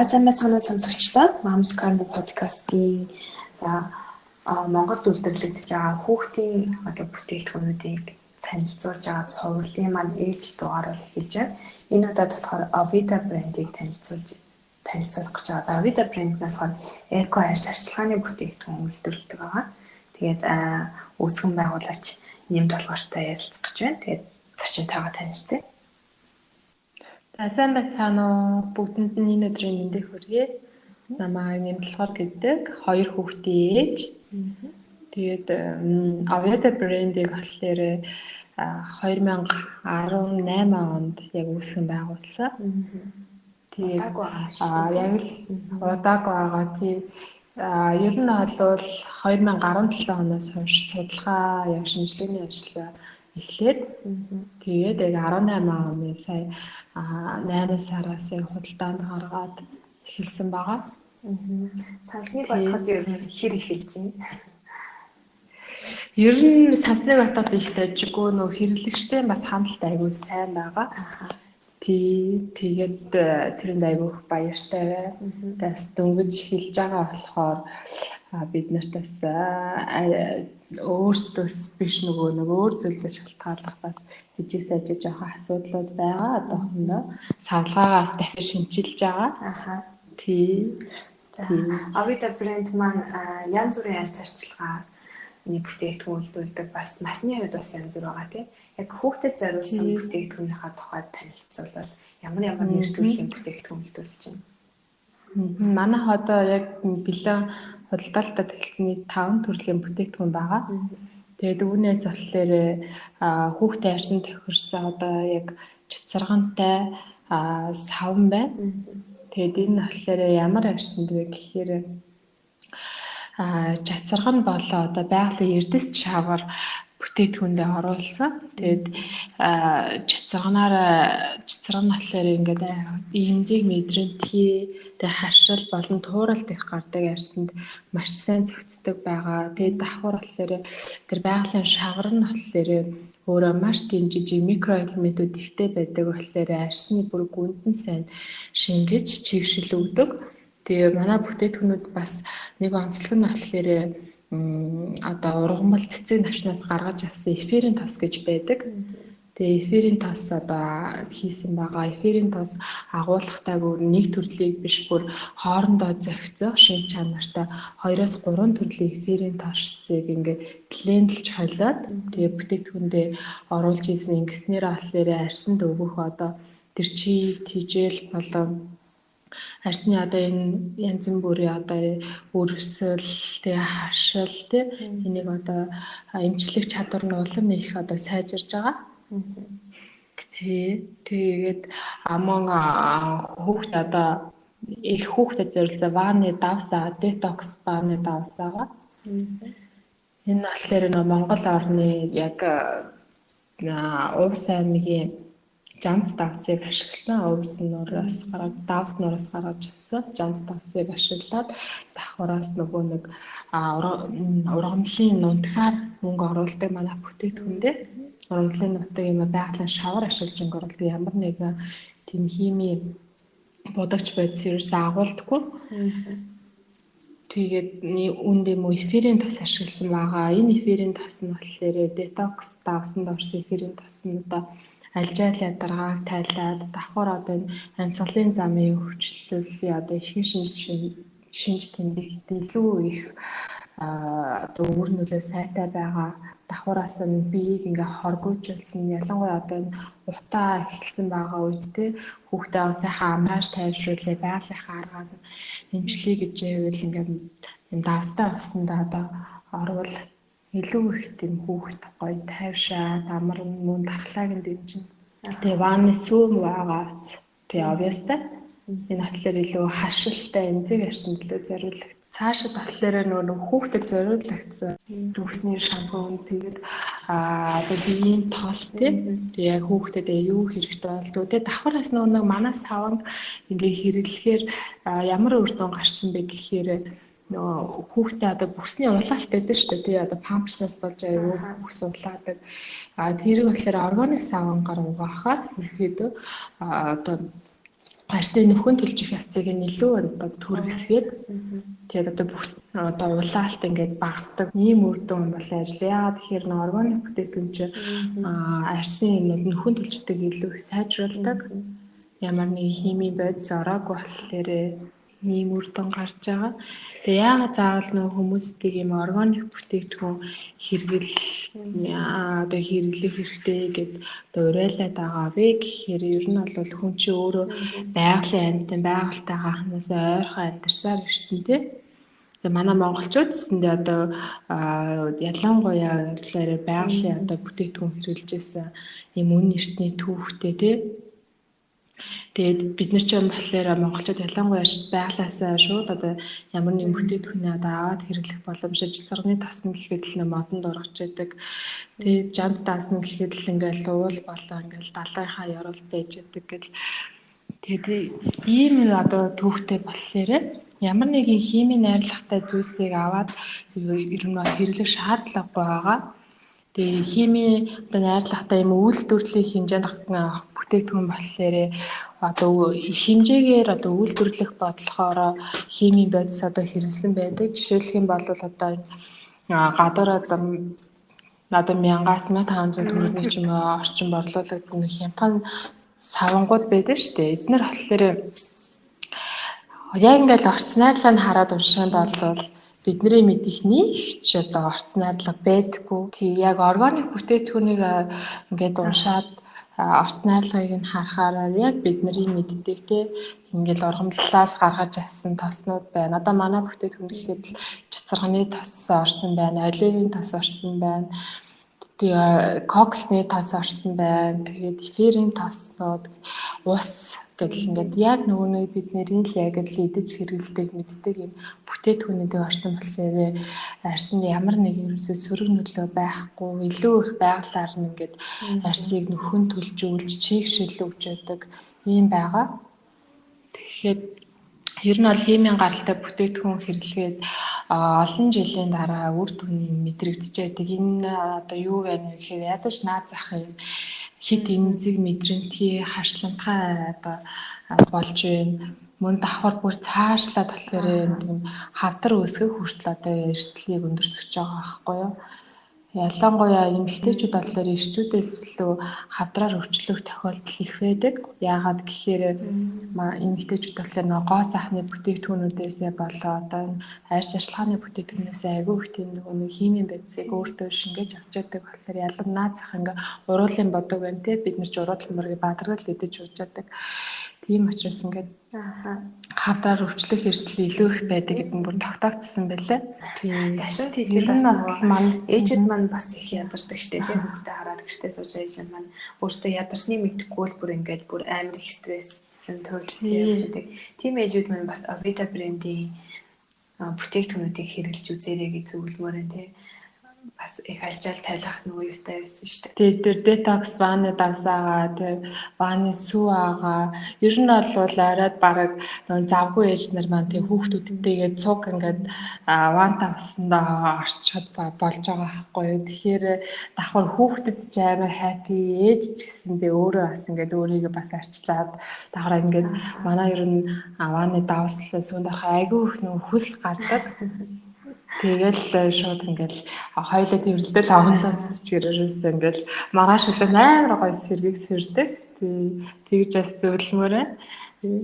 сайн байцгаана уу сонсогчдоо. Moms Corner podcast-ийн Монголд үйлдвэрлэгдэж байгаа хүүхдийн одоо бүтээгдэхүүнүүдийг танилцуулж байгаа цувралын маань ээлж дугаар бол эхэлж байна. Энэ удаад болохоор Avida брэндийг танилцуулах гэж байгаа. Avida брэнд нь болохоор эко хайрц ашиглааны бүтээгдэхүүн үйлдвэрлэдэг байгаа. Тэгээд үүсгэн байгуулагч нэмд болохоор ярилцах гэж байна. Тэгээд зочинтойгоо танилцъя. Сайн байцгаана уу? Бүгдэнд нь энэ өдрийн мэндийг хүргэе. Намайг Нэмтлохор гэдэг 2 хүүхдийн ээж. Тэгээд Avida брэндийг болохоор 2018 онд яг үүсгэн байгуулсан. Тэгээд яг л удааг байгаа. Ер нь бол 2017 оноос хойш судалгаа яг шинжилгээний ажил эхлээд тэгээд яг 18 оны сая 8 сараас худалдаанд гаргаад эхэлсэн байгаа. Сансныг бодоход ер нь хэр эхэлж байна? Ер нь сансныг бодоход их тажиггүй нөө хэрэглэгчтэй бас хандлт айгүй сайн байгаа. Тэгээд тэрэнд айгүй баяртай бай. Бас дөнгөж эхэлж байгаа болохоор бид нартаас өөрсдөөс биш нөгөө өөр зүйлээс шалтгааллах бас жижиг сажиг жоохон асуудлууд байгаа. Одоохондоо савлгаагаас дахиж шинчилж байгаа. За Avida брэнд маань янз бүрийн арьс арчилгааны бүтээгдэхүүн үйлдвэрлэдэг, бас насны хувьд бас янз бүр байгаа тийм. Яг хүүхдэд зориулсан бүтээгдэхүүнийхээ тухайд танилцуулбал ямар нэр төрлийн бүтээгдэхүүн үйлдвэрлэж байна? Манайх одоо яг бэлэн худалдаалтад хэлцний 5 төрлийн бүтээгдэхүүн байгаа. Тэгээд үүнээс болохоор хүүхдээ арьсан тохирсон одоо яг чицэргантай савн байна. Тэгээд энэ болохоор ямар арьсан бэ гэхээр чацарган болоо одоо байгалийн эрдэс чавар бүтээтгүүндээ оруулсан. Тэгээд чицэрган болохоор ингээд имзэг мэдрэмтгий тэгээд харшил болон тууралт их гардаг арьсанд маш сайн зохицдог байгаа. Тэгээд давхар болохоор тэр байгалийн шавар нь болохоор өөрөө маш тийм жижиг микроэлементүүд ихтэй байдаг болохоор арьсны бүр гүнд нь сайн шингэж чигшил өгдөг. Тэгээ манай бүтээтгүүнүүд бас нэг онцлог нь болохоор одоо ургамал цэцэг навчнаас гаргаж авсан эфирийн тос гэж байдаг. Тэгээ эфирийн тос одоо хийсэн байгаа. Эфирийн тос агуулгатай бүр нэг төрлийг биш бүр хоорондоо зохицох шин чанартай 2-3 төрлийн эфирийн тосыг ингээд блендэлж холиод тэгээ бүтээтгүүндээ оруулж ийсэн ингэснээр болохоор арьсанд өгөх одоо тэр чийг тижэл болон арьсны одоо энэ янз бүрийн одоо өрөвсөл тэгээ хашил тий энийг одоо эмчлэх чадвар нь улам их одоо сайжирж байгаа. Тэгээд аман хүүхд одоо их хүүхдэд зориулсан ваны давсаа детокс ваны давсаага. Энэ болохоор Монгол орны яг Увс аймгийн жанц давсыг ашигласан. Увс нураас давс нураас гаргаж авсан жанц давсыг ашиглаад давхараас нөгөө нэг ургамлын нутгаар мөнгө оруулдаг манай бүтээтгүүндээ ургамлын нутаг юм байгалийн шавар ашиглаж оруулдаг ямар нэгэн тийм хими бодогч байдс ерөөсөө агуулдаггүй. Тэгээд үнд юм уу эфирийн тос ашигласан байгаа. Энэ эфирийн тос нь болохоор детокс давсанд орсон эфирийн тос нь одоо альжаал ядаргааг тайлаад давхар одоо ансгалын замын хөгжлөлийн одоо их шинж тэмдэгт илүү их одоо өвөр нөлөө сайтай байгаа. Давхараас нь биеийг ингээ хоргоожуулна. Ялангуяа одоо энэ утаа эхэлсэн байгаа үед те хүүхдээ сайхан амрааж тайвшруулъя, байгалийнхаа аргаар эмчлэе гэж байвал ингээ юм давстай болсондоо одоо орвол илүү их тийм хүүхд гоё тайвшаад амар мөн дархлааг нь дэмжинэ. Тэгээ ванны сүүм байгаас тэгээ obviously энэ болохоор илүү хашилтай эмзэг арьсан төлөө зориулдаг. Цаашид болохоор нөгөө хүүхдэд зориулагдсан төгсний шампунь тэгээд одоо биеийн тос тийм яг хүүхдэд юу хэрэгтэй болдгоо тэгээд давхараас нөгөө манай саванг ингээ хэрэглэхээр ямар үр дүн гарсан бэ гэхээр нөгөө хүүхдээ одоо бүсний улаалт байдаг шүү дээ тий одоо памперснаас болж аюу бүс улаадаг тэрийг болохоор органик савангаар угаахаар ерөөдөө одоо арьсны нөхөн төлчих явцыг илүү одоо түргэсгээд тэгээд одоо бүс одоо улаалт ингээд багасдаг ийм үр дүн бол ажил. Яагаад тэгэхээр н органик бүтээгдэхүүн чинь арьсны юмнууд нөхөн төлжтэй илүү их сайжруулдаг. Ямар нэг химийн бодис ороогүй болохоор ийм үр дүн гарч байгаа. Тэгээ яагаад заавал нөх хүмүүсийг ийм органик бүтээгдэхүүн одоо хэрэглэх хэрэгтэй гэд одоо уриалаад байгаа вэ гэхээр ер нь бол хүн чинь өөрөө байгалийн амьтан байгальтай хаахнаас ойрхон амьдарсаар ирсэн тийм. Тэгээ манай монголчууд гэсэндээ одоо ялангуяа болохоор байгалийн одоо бүтээгдэхүүн хэрэглэжсэн ийм үн эртний түүхтэй тийм. Тэгээд бид нар ч юм болохоор монголчууд ялангуяа байглаасаа шууд одоо ямар нэгэн бүтээгдэхүүнээ одоо аваад хэрэглэх боломжтой цэцэргний тосно гэхэд л модонд орж идэг. Тэгээд жанд даасна гэхэд л ингээл уул болоо ингээл далайхаа ярал байж идэг гэл. Тэгээд ийм одоо түүхтэй болохоор ямар нэгэн химийн найрлагатай зүйлсийг аваад ер нь хэрэглэх шаардлагагүй байгаа. Тэгээ химийн одоо найрлагатай юм үйлдвэрлэлийн хэмжээнд бүтээгдэхүүн болохоор одоо их хэмжээгээр одоо үйлдвэрлэх бодлохоор химийн бодис одоо хэрэглэсэн байдаг. Жишээлх юм бол одоо гадар одоо 1500 төгрөгийн ч юм уу орчим борлуулагдсан хямдхан савангууд байдаг шүү дээ. Эдгээр болохоор яг ингээл орц найрлага нь хараад унших юм бол бидний мэдих нэг ч одоо орц найрлага байдаггүй. Тэг яг органик бүтээгдэхүүнийг ингээд уншаад орц найрлагыг нь харахаар яг бидний мэддэг те ингээл ургамлалаас гаргаж авсан тоснууд байна. Одоо манай бүтээгдэхүүн гэхэд цэцэрганы тос орсон байна, оливын тос орсон байна. Тэгээ коксны тос орсон байна. Тэгээд эфирийн тоснууд, ус гэдэл ингээд яг нөгөө нэг бид нэрийн л яг л идэж хэрэглэдэг мэддэг юм бүтээтгүүнүүдийг орсон болохоор арьсанд ямар нэгэн ерөөсөө сөрөг нөлөө байхгүй илүү их байгалаар нь ингээд арьсыг нөхөн төлжүүлж чийгшил өгч яадаг юм байгаа. Тэгэхээр ер нь бол химийн гаралтай бүтээтгүүн хэрэглэгээд олон жилийн дараа үр дүн мэдрэгдэж байдаг. Энэ одоо юу вэ гэхээр ядаж наад зах юм хит эмзэг мэдрэмтгий харшламтгай одоо болж байна. Мөн давхар бүр цаашлаад болохоор юм хавдар өсгөх хүртэл одоо эрсдлийг өндөрсөж байгаа байхгүй юу? Ялангуяа эмэгтэйчүүд болохоор эрчүүдээс илүү хавдраар өвчлөх тохиолдол их байдаг. Яагаад гэхээр эмэгтэйчүүд болохоор нөгөө гоо сайхны бүтээгдэхүүнүүдээсээ болоо одоо арьс арчилгааны бүтээгдэхүүнээс айгүй их тийм нэг химийн бодисыг өөртөө шингээж авч яадаг болохоор ялан наад зах ингээ уруулын бодог байна те бид нар ч уруулан мөргийг бадаргал идэж ууж яадаг. Тийм учраас ингээд хавдраар өвчлөх эрсдэл илүү их байдаг гэдэг нь бүр тогтоогдсон байлаа. Тийм. Дашин тэгээд бас маань ээжүүд маань бас их ядардаг штэ тийм хүүхдээ хараад гэртээ сууж ажиллаад маань өөртөө ядарсны мэдхгүй л бүр ингээд бүр амар их стресс туйлж явж байдаг. Тийм ээжүүд маань бас Avita брендийн бүтээгдэхүүнүүдийг хэрэглэж үзээрэй гэж зөвлөмөр энэ тийм бас их альжаал тайлах нөгөө юутай байсан шүү дээ. Тэгээд тэр детокс ваны давсаагаа, тэр ваны сүү агаа ер нь бол арайд бараг нөгөө завгүй ээж нар маань тэг хүүхдүүдтэйгээ цуг ингээд ван давсандаа орчход болж байгаа байхгүй юу. Тэгэхээр давхар хүүхдэд ч амар хаппи, ээж ч гэсэндээ өөрөө бас ингээд өөрийгөө бас арчлаад давхар ингээд манай ер нь ваны давслаа сүүнд орох айгүй их нөгөө хүс гардаг. Тэгэл шууд ингээл хоёулаа тэрэлдэл авандаа бичгээрээс ингээл маргааш үлээ амар гоё сэргийг сэрдэг. Тэгж бас зөвлөмөрөө.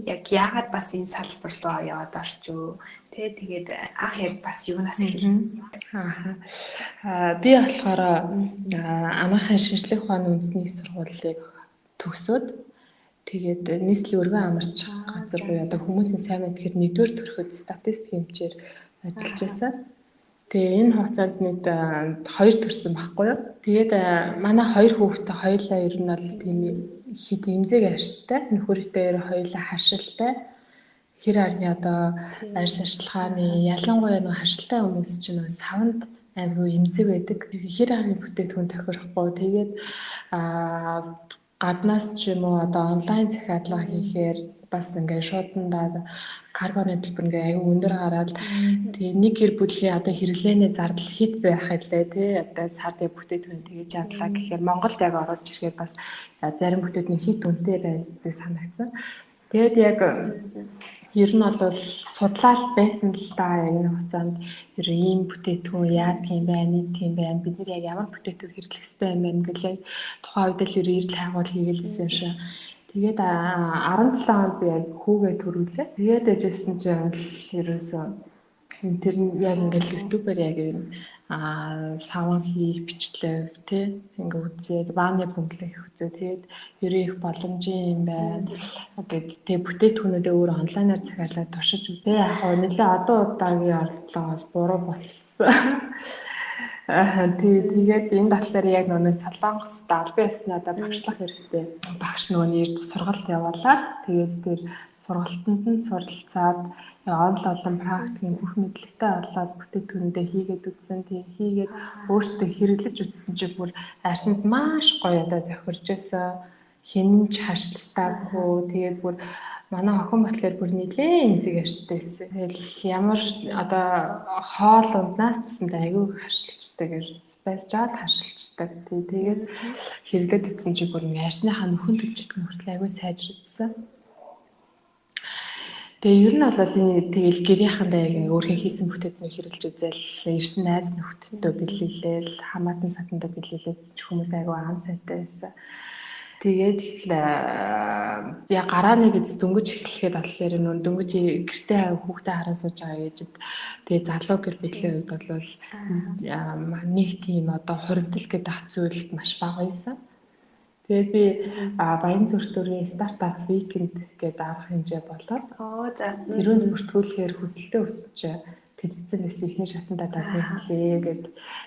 Яг яагаад бас энэ салбар руу яваад орчоо. Тэгээд анх яг бас юунаас хэлсэн. Би болохоор амархан шинжлэх ухааны үндэсний сургуулийг төгсөөд тэгээд нийслэлийн өргөн амарч газар буюу одоо хүмүүсийн сайн мэдхээр нэгдүгээр төрөхөд статистик хэмжээр ажиллаж байсан. Тэгээ энэ хугацаанд нэг 2 төрсэн байхгүй юу. Тэгээд манай 2 хүүхдээ хоёулаа ер нь бол тийм хит эмзэг арьстай, нөхөртэй хоёулаа харшилтай. Хэр арны одоо арьс арчилгааны ялангуяа нэг харшилтай хүмүүс чинь савнд аймгүй эмзэг байдаг. Хэр арны бүтээгдэхүүн тохирохгүй. Тэгээд гаднаас ч юм уу одоо онлайн захиалга хийхээр бас ингээд шуудандаа карбоны төлбөр ингээ аюу өндөр гараад тэгээ нэг гэр бүлийн одоо хэрэглээний зардал хит байх хэлээ тий одоо сарын бүтээгдэхүүн тэгэж ядлаа гэхээр Монголд яг орж ирэхэд бас зарим бүтээгдэхүүн хит үнэтэй байдаг санагдсан. Тэгээд яг ер нь бол судлаад байсан л да яг энэ хугацаанд ер нь ийм бүтээтгүүн яадаг юм байна, нийт юм байна. Бид нар яг ямар бүтээтгүүр хэрэглэх ёстой юм байна гэлээ тухайн үед л ер нь эрэл хайгуул хийгээдсэн шээ. Тэгээд 17 онд би яг хүүгээ төрүүлээ. Тэгээд дэжсэн чинь ерөөсөө тэр нь яг ингээл ютубээр яг юм саван хийх бичлэг тий ингээ үзээд бааны бөмбөлөө их үзээ. Тэгээд ер нь их боломжийн юм байна. Тэгээд бүтээтгүүнүүдээ өөр онлайнаар захиалаад туршиж үзээ. Яг нэлээ одоо удаагийн орлого буруу болсон. Тэгээд энэ талаар яг нөгөө Солонгос албан ёсны одоо багшлах хэрэгтэй. Багш нөгөө ирж сургалт явуулаад тэгээд тэр сургалтанд нь суралцаад онл болон практикийн бүх мэдлэгтэй болоод бүтээтгүүндээ хийгээд үзсэн. Тэгээд хийгээд өөрсдөө хэрэглэж үзсэн чинь бүр арсанд маш гоё одоо тохирч байсан. Хинж хашлтаагүй тэгээд бүр манай охин болохоор бүр нэлээд эмзэг ярьжтэй байсан. Тэгэл ямар одоо хоол унднаас гэсэн айгүй хашлцдаг байж жаад хашлцдаг. Тэгээд хэрэглээд үзсэн чи бүр ярьсныхаа нөхөн төвчдг мөртлөө айгүй сайжирдсан. Тэгээ ер нь бол энэ тэгэл гэрийнхандаа яг өөрхөн хийсэн бүтээтнийг хэрэглэж үзэл ирсэн найз нөхдөдөө бэлэлээл хамаатан сатандаа бэлэлээд хүмүүс айгүй аан сайтай байсан. Тэгээд яг гарааны биз дөнгөж эхлэхэд болохоор нүүн дөнгөж гэртээ хүүхдээ хараа сууж байгаа ээжид тэгээд залуу гэр бүлийн үед бол нэг тийм одоо хуримтлал гэдэг ах зүйл маш бага байсан. Тэгээд би Баянзүрт төрийн стартап викенд гэдэг арга хэмжээ болоод тэрүүнд бүртгүүлэхээр хүсэлтэд өсөж тэнцсэн байсан ихний шатандаа тайлбарлая гэд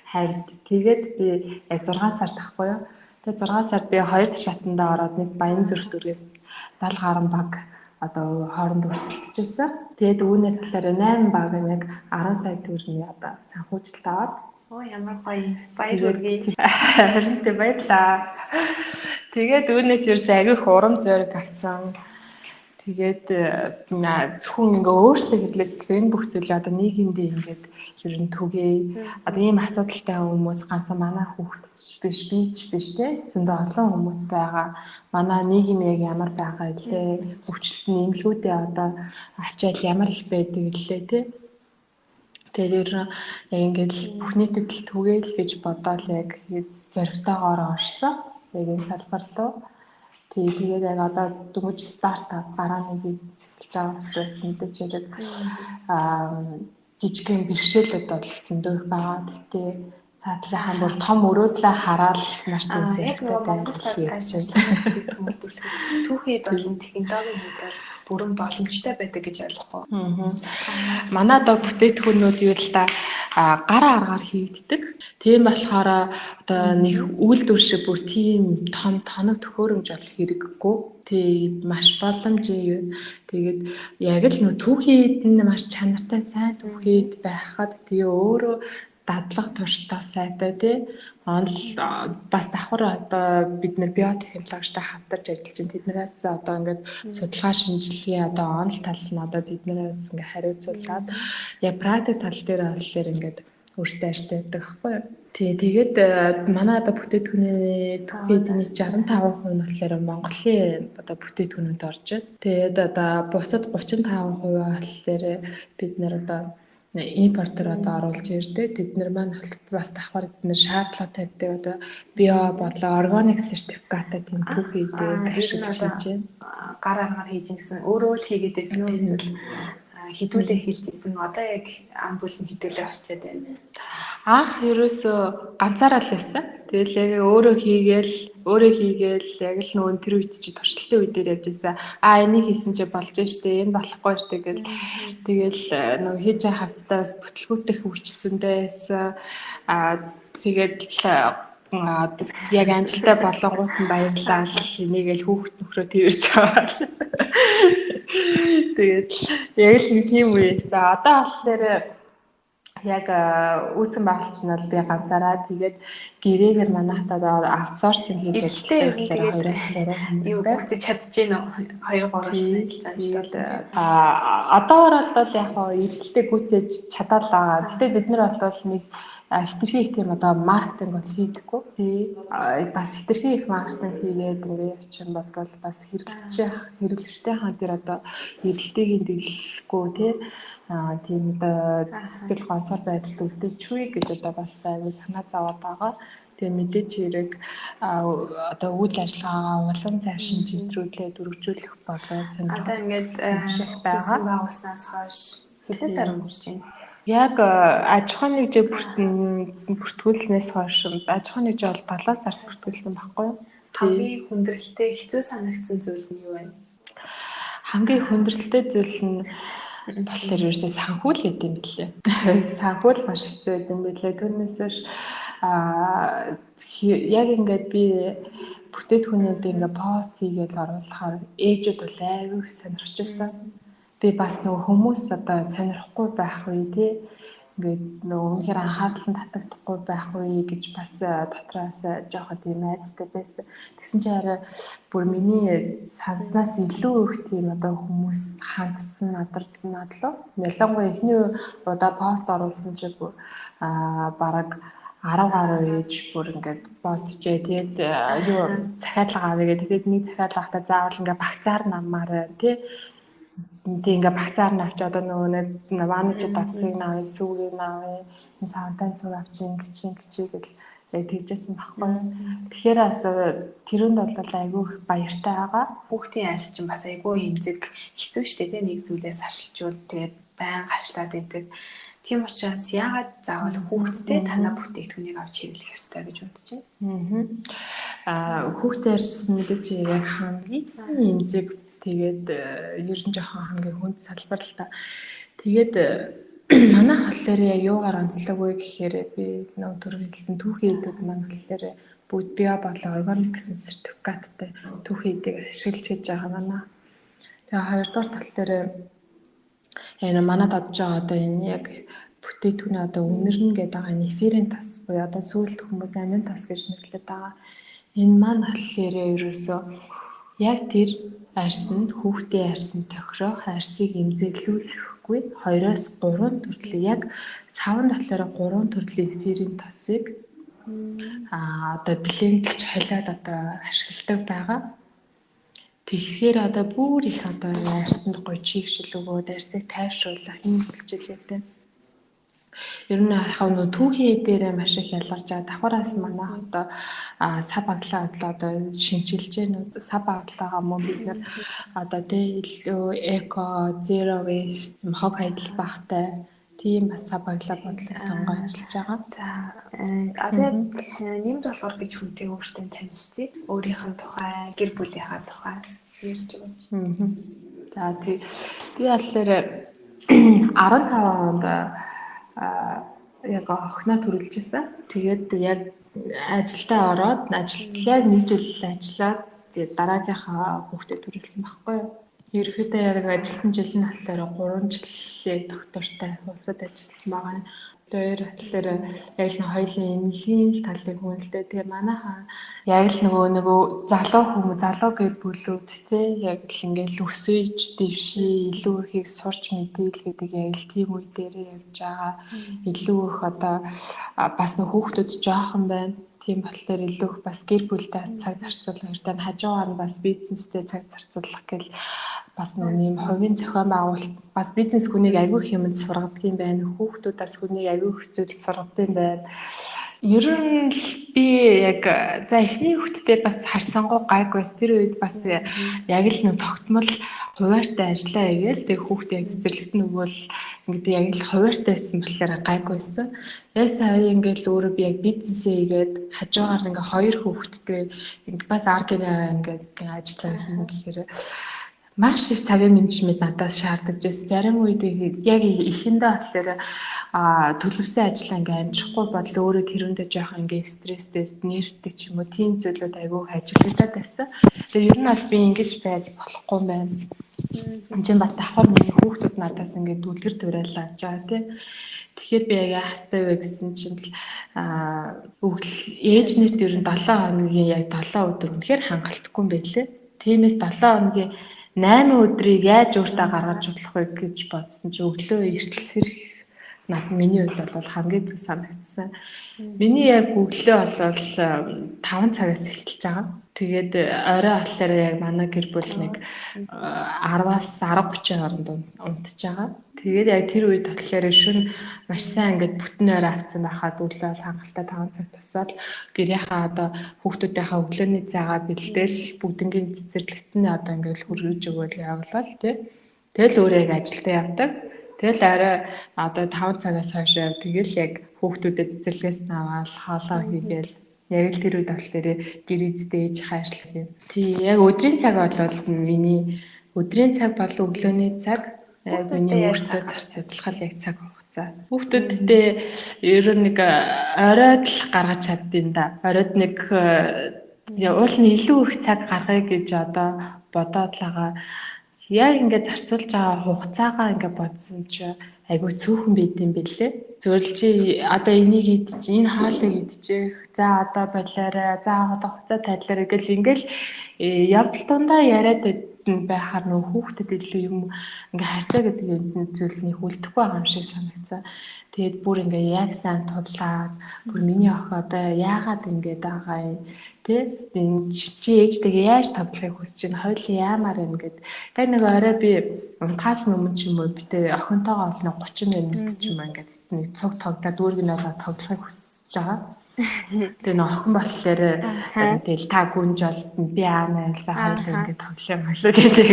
хайрд. Тэгээд би яг 6 сард ахгүй юу. Тэгээд 6 сард би 2 шатандаа ороод нэг Баянзүрт төрөөс 70 гаруй баг одоо хооронд өрсөлдөжсэн. Тэгээд үүнээс болохоор 8 баг нэг 10 сая төгрөгийн одоо санхүүжилт аваад ямар гоё баяр хүргэе. Харин тэ баярлаа. Тэгээд үүнээс ерөөс агих урам зориг авсан. Тэгээд зөвхөн ингээ өөрсдөө хэрэглэж энэ бүх зүйл одоо нийгэмдээ ингээд ер нь түгээ. Одоо ийм асуудалтай хүмүүс ганцхан манай хүүхд биш те зөндөө олон хүмүүс байгаа. Манай нийгэм яг ямар байгаа илээ. Өвчлөлт нэмлгүүдээ одоо ачаал ямар их байдаг илээ те. Тэгээд ер нь яг ингээд бүх нийтэд түгээл гэж бодоод яг зоригтойгоор орсон. Яг энэ салбар руу. Тэгээд яг одоо дөнгөж стартап гарааны бизнес эхэлж байгаа учраас мэдээж яг жижигхэн бэрхшээлүүд бол зөндөө их байгаа. Гэхдээ цаатлынхаа бүр том өрөөдлөө хараад маш тийм зэрэгтэй түүхэд болон технологийн хувьд бүрэн боломжтой байдаг гэж ойлгох. Манай одоо бүтээтгүүнүүд юу л да гараа аргаар хийгддэг. Тийм болохоор одоо нэг үйлдвэр шиг бүр тийм том тоног төхөөрөмж бол хэрэггүй. Тийм маш боломжтой. Тэгээд яг л нөө түүхэд нь маш чанартай сайн түүхэд байхад тэгээ өөрөө дадлага туршдаа сайтай тий. Бас давхар одоо бид нар биотехнологичтой хамтарч ажиллаж байна. Тэднээс одоо ингээд судалгаа шинжилгээ одоо онл тал нь одоо биднээс ингээд хариуцуулаад яг практик тал дээр болохоор ингээд өөрсдөө аштай байдаг байхгүй юу. Тэгээд манай одоо бүтээтгүүний түүхий эзний 65% нь болохоор Монголын одоо бүтээтгүүнүүд орж байна. Тэгээд одоо бусад 35% болохоор бид нар одоо импортер одоо оруулж ирдэг. Тэд нар маань бас давхар бид нар шаардлага тавьдаг одоо био бодлоо органик сертификаттай тийм түүхийдээ ашиглаж хийж байна. Гар аргаар хийж гэсэн өөрөө л хийгээд байсан үү эсвэл хідүүлээ хийжсэн. Одоо яг ам бүлэн хідүүлээ очиад байна. Анх ерөөсөө ганцаараа л байсан. Тэгэл яг өөрөө хийгээл яг л нөгөө тэр үед чи туршилтын үе дээр явж байсан. Энийг хийсэн чи болж штэ, энэ болохгүй штэ гэл. Тэгэл нөгөө хийж байгаа хавцтай бас бүтлгүүтэх хүч зөндөө байсан. Тэгээд яг амжилттай болонгууд нь баярлалаа. Энийг л хүүхэд нөхрөө тэрж аваад. Тэгээд яг л нэг юм үеэсэн. Одоо болохоор яг үүсгэн байгуулагч нь бол би ганцаараа тэгээд гэрээгээр манайхад аутсорсинг хийж ажилладаг хоёроос гурван юу бүгд чадчихээн үү? 2-3 ажиллаж одоогоор бол яг эвдэлтэй гүйцээж чадаалаа. Гэтэ бид нар бол нэг хитрхи их тийм одоо маркетинг бол хийдэггүй. Тий. Бас хитрхи их маркетинг хийгээд ингээ явчихсан бодвол бас хэрэглэгчтэй хаан дээр одоо эрэлтийг дэглэхгүй тий. Тийм одоо сэтгэл гонсоор байдалд үлдээчихвээ гэж одоо бас аюу санаа зовоод байгаа. Тэгээ мэдээч хэрэг одоо үйл ажиллагаагаа улам цааш нь чиглүүлээд өргөжүүлэх болоо сонирхол. Одоо ингээд байгаа байгуулснаас хойш хэдэн сар өнгөрч байна? Яг аж ахуйн нэгжээ бүртгүүлснээс хойш аж ахуйн нэгжээ бол 7 сард бүртгүүлсэн байхгүй юу? Хамгийн хүндрэлтэй хэцүү санагдсан зүйл нь юу вэ? Хамгийн хүндрэлтэй зүйл нь болохоор ерөөсөө санхүүл гэдэг юм билээ. Санхүүл маш хэцүү гэдэг юм билээ. Түүнээс биш яг ингээд би бүтээтгүүнүүд ингээд пост хийгээд оруулахаар ээжүүд бол аюу сонирхчихсан. Би бас нөгөө хүмүүс одоо сонирхгүй байх үе тий ингээд нөгөө үнэхээр анхаарал татагдахгүй байх үе гэж бас дотроос жоохон тийм айцтай байсан. Тэгсэн чинь арай бүр миний санснаас илүү их тийм одоо хүмүүс хандсан надлоо. Ялангуяа эхний удаа пост оруулсан чинь бүр бараг 10 гаруй ээж бүр ингээд постчээ тэгээд юу захиалга авъя гэдэг. Тэгээд нэг захиалгахтаа заавал ингээд багцаар намаарай тий. Тэг ингээ багцаар нь авч одоо нөгөө манажид авсыг наваа сүүгийг наваа энэ савтан цуг авчин гिचээ гэл тэгжсэн байхгүй. Тэгэхээр бас тэрүүнд бол айгүй их баяртай байгаа. Хүүхдийн арьс чинь бас айгүй эмзэг хэцүү шттэ тий нэг зүйлээс аршилчвал тэгээд байн хашлаад идэг. Тийм учраас яагаад заавал хүүхдтэй танаа бүтээгдэхүүнийг авч хэрэглэх ёстой гэж бодож байна? Хүүхдийн арьс мэдээч яг хамгийн эмзэг тэгээд ер нь жоохон хамгийн хүнд салбар л та. Тэгээд манайх болохоор яг юугаар онцлог вэ гэхээр би нөгөө түрүү хэлсэн түүхий эдэг маань болохоор бүгд био болон органик гэсэн сертификаттай түүхий эдэг ашиглаж хийж байгаа манай. Тэгээ хоёрдугаар тал дээр энэ манад одж байгаа одоо энэ яг бүтээтгүүний одоо үнэрнэ гэдэг байгаа эфирийн тас буюу одоо сүүлд хүмүүс амин тас гэж нэрлэдэг байгаа. Энэ маань болохоор ерөөсөө яг тэр арьсанд хүүхдийн арьсанд тохирох арьсыг эмзэглүүлэхгүй 2-3 төрлийн яг савн болохоор 3 төрлийн эфирийн тасыг одоо блендэлж холиод одоо ашигладаг байгаа. Тэгэхээр одоо бүр их одоо арьсанд гоё чигшил өгөөд арьсыг тайвшруулах юм хэмжээлтэй. Ер нь яг нөгөө түүхий дээрээ маш их ялгарч байгаа. Давхараас манайх одоо сав баглаа одоо шинжилж байна. Сав баглаагаа мөн бид нэр одоо илүү эко, zero waste, хог хайдал багтай тийм бас сав баглаа бодлыг сонгоо ажиллаж байгаа. За одоо нэмд болохоор гэж хүнтэй өөртөө танилцъя. Өөрийнх нь тухай, гэр бүлийнхаа тухай ярьж өгөөч. За би болохоор 15 онд яг охиноо төрүүлж байсан. Тэгээд яг ажилдаа ороод ажилтлаа нэг жил ажиллаад тэгээд дараагийнхаа хүүхдээ төрүүлсэн байхгүй юу. Ерөнхийдөө яг ажилласан жил нь болохоор 3 жилийн доктортой улсад ажилласан байгаа. Тэр тэгэхээр яг л хоёулын эмнэлгийн талыг хүнэлдэг. Тэгээ манайхаа яг л нөгөө залуу гэр бүлүүд тий яг л ингээл өсөж дэвшээ илүү ихийг сурч мэдээл гэдэг яг л тийм үе дээр явж байгаа. Илүү их одоо бас нөх хүүхдүүд жоохон байна. Тийм болохоор илүү их бас гэр бүлдээ цаг зарцуулах хэрэгтэй. Хажуугаар нь бас бизнестэй цаг зарцуулах гэл бас нэг хувийн зохион байгуулалт бас бизнес хүнийг аягүй их юмд сургадаг юм байна. Хүүхдүүдээс хүнийг аягүй их зүйл сургадаг юм байна. Ер нь би яг за эхний хүүхдтэй бас харьцангуй гайгүйс тэр үед бас яг л нэг тогтмол хуваартай ажиллаа игээл тэг хүүхдээ яг цэцэрлэгт нөгөөл ингэдэг яг л хуваартайсэн болохоор гайгүйсэн. Ясаа ингээл өөрөө би яг бизнесээ игээд хажуугаар ингээ хоёр хүүхэдтэй ингээ бас аргинаа ингээ ажиллаа хийх гэхээр маш их цагийн менежмент надаас шаардаж байсан. Зарим үед яг эхэндээ болохоор төлөвсөн ажиллаа ингээм амжихгүй бодол өөрөө тэрүүндээ жоохон ингээ стресстэй, нервтэй ч юм уу тийм зүйлүүд айгүй ажиллагдаад байсан. Тэгээ ер нь бол би ингэж байж болохгүй юм байна. Энд чинь бас давхар миний хүүхдүүд надаас ингээ дүлгэр туурайлж байгаа тий. Тэгэхээр би яг яахстай вэ гэсэн чинь ээж нэрт ер нь 7 хоногийн яг 7 өдөр үнэхээр хангалтгүй юм байлээ. Тиймээс 7 хоногийн 8 өдрийг яаж өөртөө гаргаж чадах вэ гэж бодсон чи өглөө эртэл сэрэх миний хувьд бол хамгийн зүг санагдсан. Миний яг өглөө бол 5 цагаас эхэлж байгаа. Тэгээд орой болохоор яг манай гэр бүл нэг 10-аас 10:30 хооронд унтж байгаа. Тэгээд яг тэр үед болохоор шөнө маш сайн ингээд бүтэн орой авсан байхад өглөө бол хангалттай 5 цаг тусаад гэрийнхаа одоо хүүхдүүдийнхаа өглөөний цайгаа бэлдээл бүгднгийн цэцэрлэгт нь одоо ингээд хөргөж өгөөл явуулаад тий. Тэгэл өөрөө яг ажилдаа явдаг. Тэгэл арай одоо 5 цагаас хойш тэгэл яг хүүхдүүдэд цэцэрлэгээс нь аваад хоолоо хийгээл яг л тэр үед болохоор гэр эзтэй ээж хайрлах юм. Тий яг өдрийн цаг бол миний өдрийн цаг болон өглөөний цаг яг миний өөртөө зарцуулах яг цаг хугацаа. Хүүхдүүдтэй ер нь нэг оройд л гаргаж чаддیں۔ Да. Оройд нэг уул нь илүү их цаг гаргая гэж одоо бодоод л байгаа. Яг ингээд зарцуулж байгаа хугацаагаа ингээд бодсон чи айгүй цөөхөн байд юм бэлээ. Зөвл чи одоо энийг идчих, энэ хаалыг идчих, за одоо болоорой, за одоо хуцаа тайлбараа гэл ингээл явдал дундаа яриад байхаар нөх хүүхдэд илүү юм ингээ харьцаа гэдэг юм зүйлний хүлдэхгүй байгаа юм шиг санагцсан. Тэгээд бүр ингээ яг сайн тудлаад бүр миний охин одоо яагаад ингээд байгаа юм тэ чи ээжтэйгээ яаж тоглохыг хүсэж байна хоёулаа яамаар юм гээд яг нэг орой би унтахаас өмнө ч юм уу би тэ охинтойгоо олно 30 минут ч юм ингээд нэг цуг тоглоод дүүргэн олоод тоглохыг хүсэж байгаа. Тэгээ нөх охин болохоор тэгэл та гүнж бол би аанаа ялзаа хоёулаа ингээд тоглоом болоо гэдэг.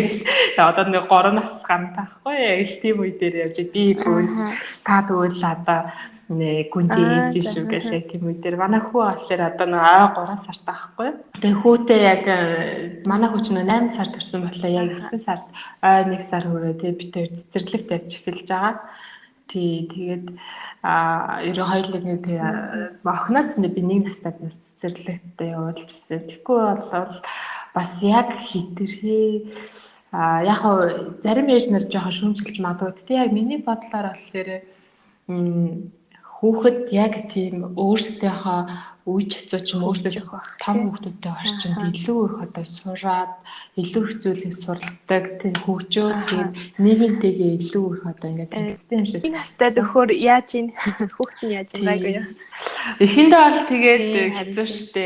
Одоо нэг 3 нас гам таахгүй яг тийм үе дээр явж би гүнж та тэгвэл одоо гүнжээж шүү гэсэн тийм үе дээр манай хүү болохоор одоо нэг 3 сард таахгүй. Тэгээ хүүтэй яг манай хүү ч 8 сард төрсэн болохоор яг 9 сард 1 сар хүрээ тэгээ би тэр цэцэрлэгт явж эхэлж байгаа. Тэгээд ерөө хоёулаа нэг охиноос нь би 1 настай бас цэцэрлэгт явуулж ирсэн. Тэгэхгүй бол бас яг хитэрхээ яг зарим ээж нар жоохон шүүмжилж магадгүй. Тэ яг миний бодлоор болохоор хүүхэд яг тийм өөрсдийнхөө үе чацуу ч юм өөрсдөө том хүүхдүүдтэй орчинд илүү их одоо сураад илүү их зүйлийг суралцдаг тийм хөгжөөд тийм нийгэмтэйгээ илүү их одоо ингээд систем шиг. Энэ настай төхөр яаж ийн хүүхэд нь яаж байгаагүй юу? Эхэндээ бол тэгээд хэцүү штэ.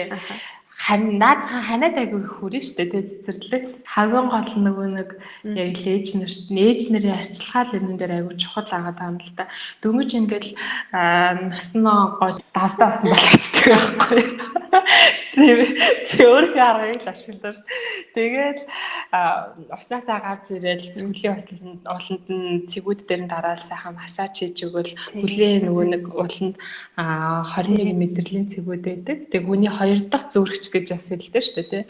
Наацхан ханаад айгүй хүрэн штэ тэгээд цэцэрлэг хамгийн гол нөгөө нэг яг л ээж нарын арчилгаа юмн дээр айгүй чухал агаад байгаа юм л да. Дөнгөж ингээл наснаа гол давстаа болсон болчихдаг байхгүй. Өөрийнхөө аргыг л ашиглаж тэгээд уснасаа гарч ирэл сүлийн ууланд нь цэгүүд дээр нь дараал сайхан массаж хийж өгвөл хүлээ нөгөө нэг ууланд 21 мэдрэлийн цэгүүд байдаг. Тэгээд хүний 2 дахь зүрхч гэж бас хэлдэг шүү дээ тий.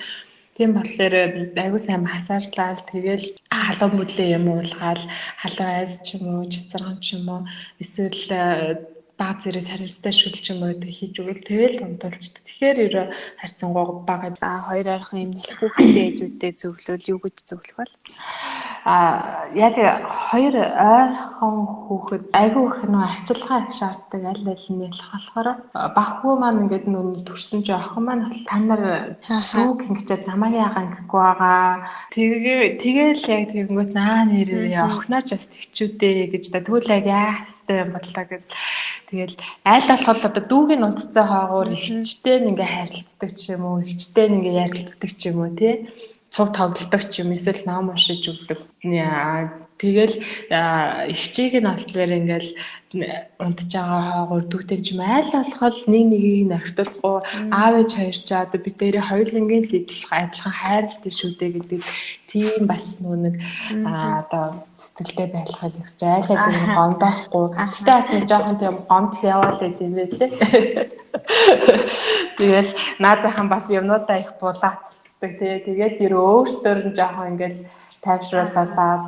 Тийм болохоор айгуу сайн массажлал тэгэл халуун бүлээ юм уулгаал халуун айс ч юм уу чицэрэн ч юм уу эсвэл баг зэрэг хариуцтай шүл ч юм уу хийж өгвөл тэгэл унтуулчдаг. Тэгэхээр ерөө харьцангуй бага. Хоёр арга юм хүүхдтэй ээжүүдтэй зөвлөл юу гэж зөвлөх вэ? Яг хоёр ойрхон хүүхэд айгүй их нөө арчилгаа их шаарддаг аль нь ялах болохоор баггүй маань ингээд нөө төрсөн чи охин маань та нар хүүг ингэчээд намайг яагаа ингэхгүй байгаа. Тэгээл яг тэгэнгүүт наа нэрээ охинооч бас тэгчүүдээ гэж тэгвэл яг яах хэвтэй юм бодлоо гэж. Тэгэл аль болох одоо дүүгийн унтцаа хаагуур ихчтэй ингээ харилцдаг ч юм уу, ихчтэй ингээ ярилцдаг ч юм уу тий. Цуг тоглолдог ч юм эсвэл ном уншиж өгдөг. Тэгэл ихчийг нь болохоор ингээл унтж байгаа хаагуур дүүтэй ч юм аль болох нэг нэгийг нахтуулахгүй аав ээж хоёр ч одоо бид дээрээ хоёулангийн л адилхан хайрлалтай шүү дээ гэдэг тийм бас нэг одоо сэтгэлдээ байлгах л гэж айлаа тийм гомдоохгүй. Гэтэ бас нэг жоохон тийм гомдол яваал гэдэг юм байлээ. Тэгэл наадайхан бас юмнуудаа их булаацдаг тий. Тэгэл өөрсдөр нь жоохон ингээл тайвшруулаад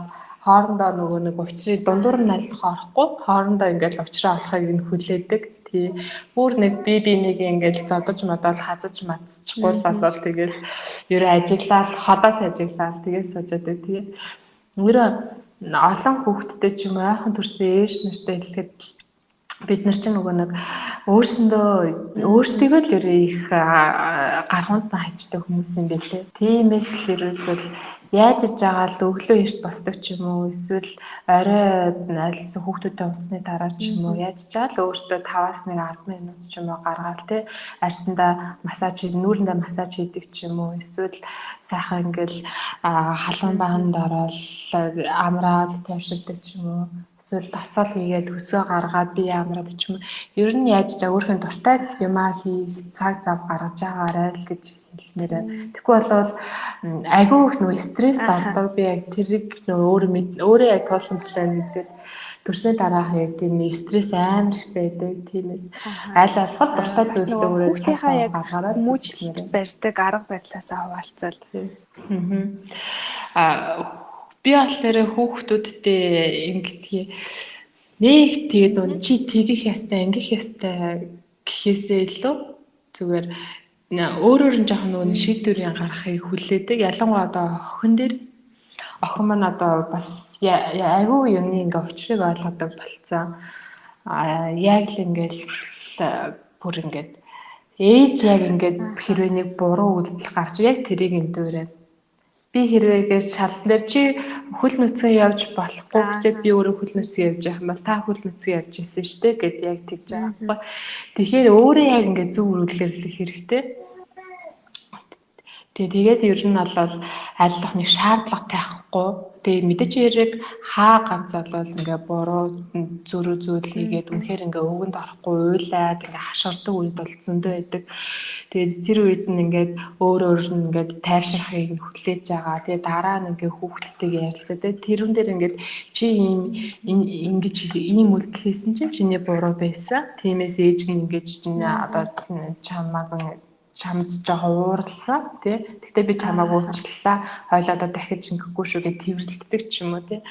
хоорондоо нөгөө нэг учрыг дундуур нь алах орохгүй хоорондоо ингээл учраа олохыг нь хүлээдэг. Тий. Бүр нэг би нэг ингээл зодож модол хазаж мацчихгүй болол тэгэл ерөө ажиглаад холоос ажиглаад тэгээд суужаад тий. Өөрөө олон хүүхдтэй ч юм айхан төрсэн ээж нартай хэлэхэд бид нар ч нөгөө нэг өөрсдийгөө л ерөө их гаргуунд хайчдаг хүмүүс юм байлээ. Тиймээс л ерөөсөө яаж иж байгаа л өглөө эрт босдог ч юм уу эсвэл орой айлсан хүүхдүүдтэй унтсны дараа ч юм уу яаж чаал өөртөө 5-аас 10 минут ч юм уу гаргаад тий арьсандаа массаж нүүрэндээ массаж хийдэг ч юм уу эсвэл сайхан ингээл халуун баанд ороод амраад тавьшилдаг ч юм уу эсвэл дасгал хийгээл хөсөө гаргаад бие амраад ч юм уу ер нь яаж чаа өөрхөн дуртай юмаа хийх цаг зав гаргаж байгаарай л гэж хэлмээрээ. Тэгэхгүй болвол айгүй их нөгөө стресс тавдаг би яг тэрийг нөгөө өөрөө яг туулсан план мэдээд төрсний дараах яг тийм стресс амар их байдаг. Тиймээс аль болох дуртай зүйлээ өөрөө хүүхдийнхаа яг хүмүүжлэлд барьдаг арга барилаасаа хуваалцал. Би болохоор хүүхдүүдтэй ингэдэг нэг тэгээд өн чи тэгэх ястай ингэх ястай гэхээсээ илүү зүгээр өөрөөр нь жоохон нөгөө шийдвэрийн гаргахыг хүлээдэг. Ялангуяа одоо охин маань одоо бас айгүй юмны ингээ учрыг ойлгодог болцсон. Яг л ингээл бүр ингээд ээж яг ингээд хэрвээ нэг буруу үйлдэл гарч яг тэрийг эндүүрээ би хэрвээгээр шалан дээр чи хөл нүцгэн явж болохгүй гэчээд би өөрөө хөл нүцгэн явж явах юм бол та хөл нүцгэн явж исэн шүү дээ гэд яг тэгж байгаа. Тэгэхээр өөрөө яг ингээд зөв үйлдэлэрлэх хэрэгтэй. Тэгээд ер нь бол аль нэг шаардлага тавихгүй. Тэгээд мэдээж хэрэг хаа ганц болвол ингээ буруу зөрүү зүйл хийгээд үнэхээр ингээ өвгөнд орохгүй уйлаад ингээ хашгирдаг үед бол зөндөө байдаг. Тэгээд тэр үед нь ингээд өөр нь ингээд тайвширхыг хүлээж байгаа. Тэгээд дараа нь ингээ хүүхдтэйгээ ярилцаа. Тэгээд тэрүүн дээр ингээд чи ингэж ийм үйлдэл хийсэн чинь чиний буруу байсан. Тиймээс ээж нь ингэж одоо чамд жоохон ууралсан тий. Гэтэ би чамааг уучлалаа. Хойлоо одоо дахиж ингэхгүй шүү гэж тэрвэрлдэг ч юм уу тий.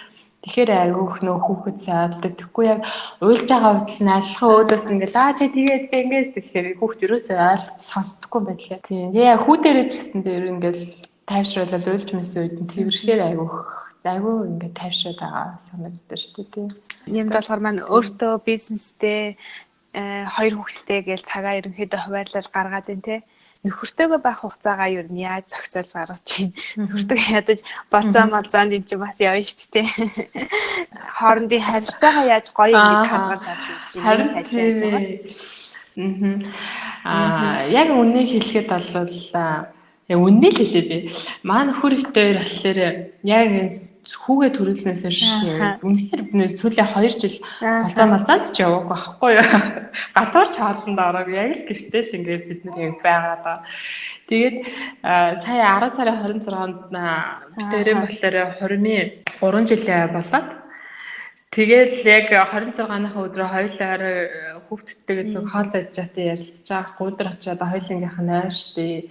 Тэгэхээр айгүйх нөө хүүхэд сайддаг. Тэгэхгүй яг уйлж байгаа үед нь алхах өөдөөс ингээл чи тэгээд ингэээс тэгэхээр хүүхд ерөөсөө сонсдоггүй байлаа. Тийм. Яг хүү дээрээ ч гэсэн дээр ингээл тайвшруулаад уйлж мэсэн үед нь тэрвэрхээр айгүй ингээд тайвшраад байгаа санагддаг шүү дээ тий. Юмд болохоор маань өөртөө бизнестэй хоёр хүүхэдтэй гээл цагаа ерөнхийдөө хуваарлал гаргаад байна те. Нөхөртөөгөө байх хугацаагаа ер нь яаж зохицол гаргаж чинь нөхөртөө ядаж бацаанд юм чи бас явна шүү дээ. Хоорондын харилцаагаа яаж гоё ингэж хадгалж авч ийм ажиллаж байгаа. Яг үннийг хэлэхэд бол яг үннийг хэлээ би. Маа нөхөр ихтэй болохоор яг хүүгээ төрүүлнээс үнэхээр сүүлийн 2 жил болцаанд ч яваагүй байхгүй юу. Гадуур чааланд ороод яг л гэртэл ингээд бид нар яг байгаа даа. Тэгээд сая 10 сарын 26-нд битэрийн болохоор 23 жилээ болоод тэгэл яг 26-ны өдрөө хоёулаа хүүхдтэйгээ зөв хоол идэж байхдаа ярилцж байгаа. Гүдэр очиад хоёулынгийнх нь ойр штэ.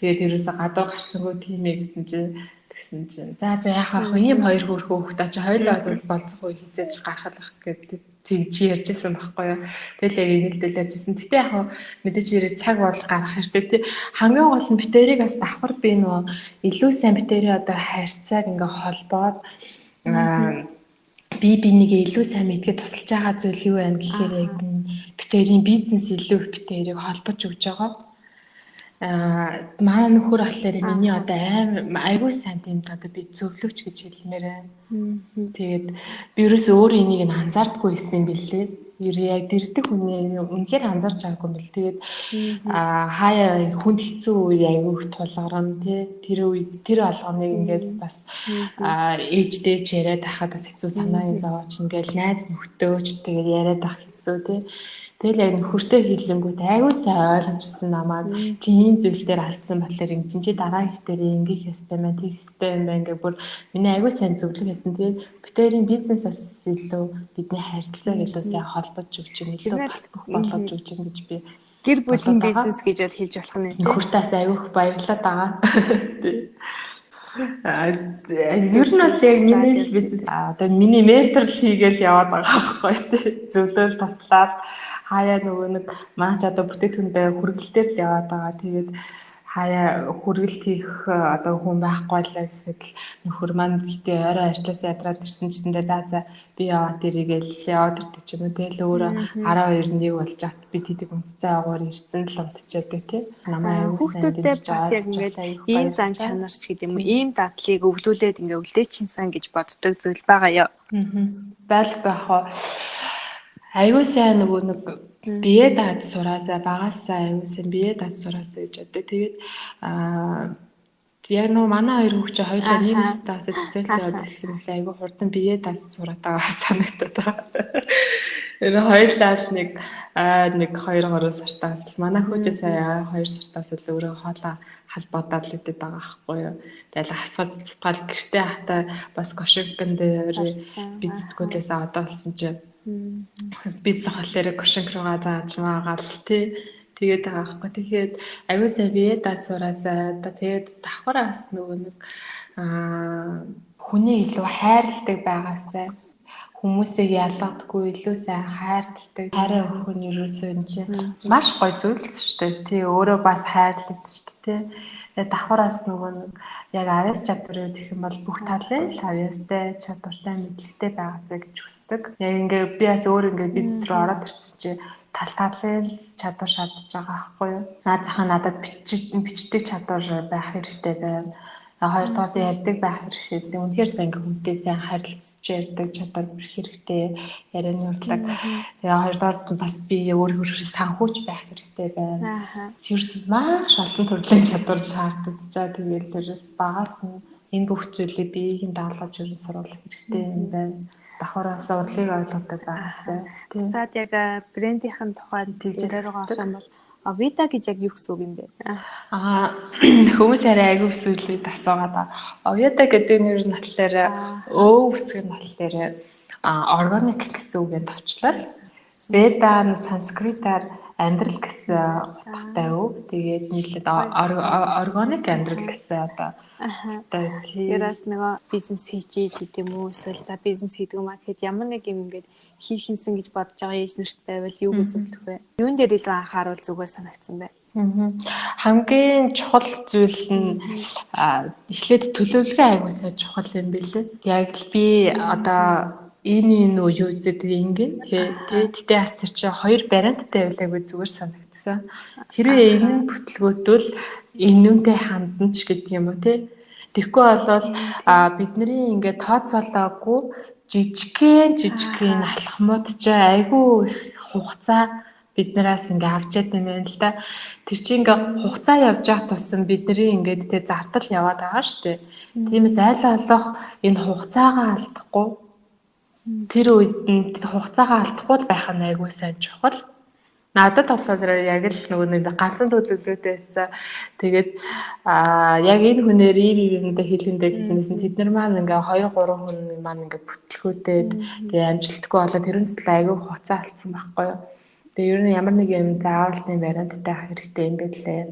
Тэгээд ерөөсө гадуур гарсангүй тийм ээ гэсэн чинь за яах вэ? Ийм хоёр хүүхэд очиж хоёулаа болцох үе хизээж гарах гэдэг тэгж ярьжсэн байхгүй юу. Тэгэл яг инээлдэл ярьжсэн. Гэтэ яг мэдээж хэрэг цаг бол гарах хэрэгтэй. Хамгийн гол нь битэрийг бас давхар би нөгөө илүү сайн битэрийн одоо харьцааг ингээ холбоод бинийг илүү сайн мэдгээд тусалж байгаа зүйл юу вэ гэхээр яг битэрийн бизнес илүү их битэрийг холбож өгч байгаа. Манай нөхөр болохоор миний одоо айгүй сайн тийм одоо би зөвлөгч гэж хэлмээр байна. Тэгээд би ерөөсөө өөрөө энийг нь анзаардаггүй байсан бэлээ. Яг дэрдэг хүний үнэхээр анзаарч байгаагүй юм бэл. Тэгээд хаяа хүнд хэцүү үе айгүй их тулгарна тий. Тэр алганыг ингээд бас ээжтэй ч яриад байхад бас хэцүү санаагийн зовооч ингээл найз нөхдөөч тэгээд яриад байх хэцүү тий. Тэгэл яг нөхөртэй хэлэнгүүт айгүй сайн ойлгочихсон намайг чи ийм зүйл дээр алдсан болохоор юм чи дараа ихтэр ингээх ёстой мэн тийх ёстой юм байна гэх бүр миний айгүй сайн зөвлөг хийсэн. Тэгээд битэрийн бизнесээс илүү бидний харилцааг илүү сайн холбож өгч юм илүү болгож өгч юм гэж би гэр бүлийн бизнес гэж бол хэлж болох нь тийм. Нөхөртөөс айгүйх баярлалаа байгаа. Ер нь бол яг миний бизнес одоо миний ментор хийгээл яваад байгаа байхгүй тий. Зөвлөл таслаад хаяа нөгөө нэг маань ч одоо бүтээгдэхүүндээ хүргэлтээр л яваад байгаа. Тэгээд хаяа хүргэлт хийх одоо хүн байхгүй лаа гэхэд л нөхөр маань гэтээ орой ажлаас ядраад ирсэн чинь за би яваад ирээгээл яваад ирдэг ч юм уу тэгэл өөрөө 12-1 болж ат би тэдэг унтцаа агуур ирсэн л унтчихдаг тий. Намаа аюул сайн Хүүхдүүдэд бас яг ингээд ийм зан чанарч гэдэг юм уу ийм дадлыг өвлүүлээд ингээ өвлөөчинсэн гэж боддог зүйл байгаа ёо. Байх уу. Аюул сайн нөгөө нэг бие даад сураасаа багасаа аюул сайн бие даад сураасаа гэж боддог. Тэгээд яг нөө манай хоёр хүүхд хоёулаа ийм стаас эцэлтэй яваад ирсэн мөлий айгүй хурдан бие даас сураад байгаа санагдаад байгаа. Энэ хоёулаа л нэг 2-3 сартаас л манай хүүхдээ сая 2 сартаас л өөрөө хоолоо халбаадаад л идэт байгаа байхгүй юу. Тэгэл хасгаж цэцгэл гэртээ хата бас гошинкэн дээр бицэтгүүдээс одоо болсон чинь бицэн холоороо гошинк руугаа зааж маагаал тий. Тэгээд байгаа байхгүй. Тэгэхээр аюул сайн бие даад сураасаа тэгээд давхраас нөгөө нэг хүний илүү хайрладаг байгаасаа хүмүүсийг ялгадаггүй илүү сайн хайрладаг. Хайраа өгөх нь ерөөсөө энэ чинь маш гоё зүйл шүү дээ. Тий өөрөө бас хайрладаг шүү дээ. Тэгээд давхраас нөгөө нэг яг авьяас чадвар гэх юм бол бүх талын л авьяастай чадвартай мэдлэгтэй байгаасаа гэж хүсдэг. Яг ингээ би бас өөр ингээ бизнес руу ороод ирсэн чинь талын чадвар шаардж байгаа байхгүй юу? Наад зах нь надад бичдэг чадвар байх хэрэгтэй байна. Хоёрдугаар нь ярьдаг байх хэрэгтэй. Үнэхээр сайн ингээ хүнтэй сайн харилцаж ярьдаг чадвар бүрх хэрэгтэй. Ярианы урдлаг. Тэгээ хоёрдугаар нь бас би өөрөө санхүүч байх хэрэгтэй байна. Тэрс маш олон төрлийн чадвар шаардлагатай. Тэгээд тэрс багаас нь энэ бүх зүйлийг биеийг нь даалгаж өрн сурвалж хэрэгтэй юм байна. Давхраас урлагийг ойлгодог байгаасаа. Цаад яг брендийнхэн тухайд яриад байгаа юм бол Авита гэж яг юу гэсэн үг юм бэ? Хүмүүс арай айгүй өсвөлээд асуугаад байгаа. Авита гэдэг нэр нь болохоор өө үсгэн болохоор органик гэсэн үгийн товчлол. Веда нь санскритаар амьдрал гэсэн утгатай үг. Тэгээд нийлээд органик амьдрал гэсэн одоо Яраас нөгөө бизнес хийж гэдэг юм уу эсвэл за бизнес хийдэг юм аа гэхэд ямар нэг юм ингээд хийх юмсан гэж бодож байгаа ээж нарт байвал юу үзүүлэх вэ? Юун дээр илүү анхааруул зүгээр санагдсан бэ? Хамгийн чухал зүйл нь эхлээд төлөвлөгөө аягүй сайн чухал юм билээ. Яг л би одоо энэ юу гэдэг ингэ тэгтээ бас тэр чинь хоёр барианттай байлаагүй зүгээр санагдсан. Хэрвээ энэ бүтлгүүтвэл энүүнтэй хандна ч гэдэг юм уу те. Тэгэхгүй болвол бидний ингээд тооцоолоогүй жижигхэн алхмууд ч айгүй хугацаа биднээс ингээ авчаад байна л да. Тэр чинь ингээ хугацаа явж байгаа тусам бидний ингээд тэ зардал яваад байгаа шүү дээ. Тиймээс аль болох энэ хугацаагаа алдахгүй тэр үед нь хугацаагаа алдахгүй байх нь айгүй сайн чухал. Надад болохоор яг л нөгөө нэг ганцхан төлөвлөлтөөс тэгээд яг энэ хүнээр юмдаа хэлэндээ гэсэн тэд нар маань ингээ 2-3 хүн маань ингээ бүтлгүүтээд тэгээ амжилтгүй болоод тэрнээс л айгүй хугацаа алдсан байхгүй юу. Тэгээ ер нь ямар нэг юм заавалны барианттай байх хэрэгтэй юм бэ лээ.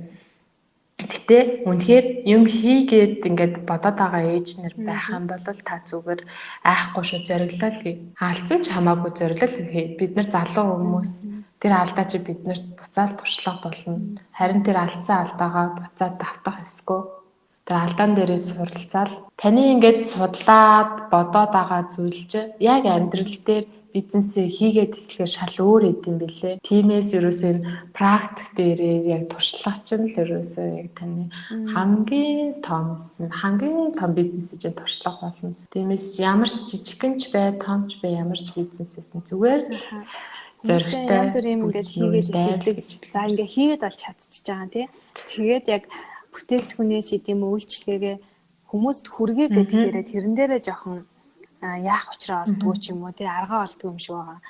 Гэтэ үнэхээр юм хийгээд ингээд бодоод байгаа ээж нар байх юм бол та зүгээр айхгүй шүү зориглол хий. Алдсан ч хамаагүй зориглол хий. Бид нар залуу хүмүүс тэр алдаа чи биднэрт буцаал туршлага болно. Харин тэр алдсан алдаагаа буцаад давтах ёсгүй. Тэр алдаан дээрээ суралцаал таны ингээд судлаад бодоод байгаа зүйл чи яг амьдрал дээр бизнесээ хийгээд эхлэхээр шал өөр эдэм билээ. Тиймээс ерөөсөө энэ практик дээрээ яг туршлага чинь л ерөөсөө яг таны хамгийн том бизнесээ чинь туршлага болно. Тиймээс ямар ч жижигхэн ч бай, том ч бай, ямар ч бизнесээс нь зүгээр зоригтой янз бүр юм ингээд хийгээд эхэлдэг. За ингээд хийгээд бол чадчихж байгаа тий. Тэгээд яг бүтээгдэхүүнээ ч гэдэм үйлчлэгээ хүмүүст хүргэе гэдгээрээ тэрэн дээрээ жоохон яах учраа олдгүй ч юм уу тий аргаа олдгүй юм шиг байгаа.